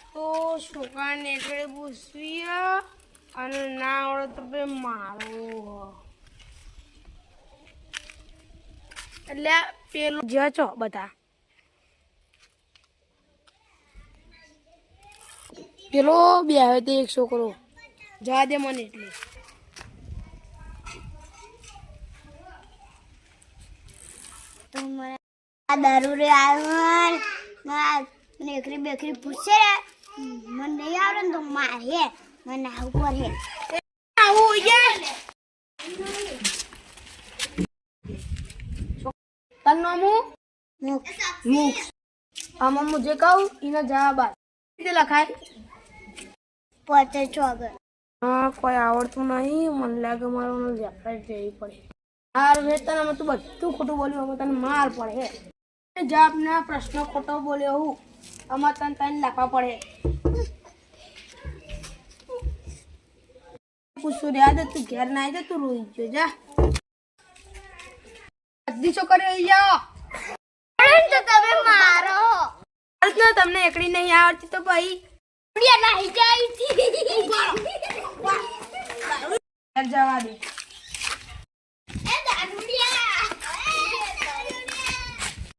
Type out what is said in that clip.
તો છોકરાને એકડે પૂછવી અને ના આવડે તો બે મારો એટલે પેલું જ છો બધા પેલો બે આવે તે એક છોકરો જવા દે મને એટલે દારૂ રે આવ્યો એકરી બેકરી પૂછે મને નહીં આવડે ને તો મારે મને આવું કરે આવું તારું નામ મુખ આમાં હું જે કહું એનો જવાબ આપ રીતે લખાય પોતે ચોગર હા કોઈ આવડતું નહીં મને લાગે મારું લેફ્ટ જવી પડે હાર વેતન અમે તું બધું ખોટું બોલ્યું અમે તને માર પડે જવાબના પ્રશ્ન ખોટો બોલ્યો હું અમારે તને તને લખવા પડે પૂછું રહ્યા દે તું ઘેર ના આવી તું રોઈ ગયો જા બધી છોકરીઓ જાઓ તો તમે મારો તમને એકડી નહીં આવડતી તો ભાઈ નહીં જાય જવા દે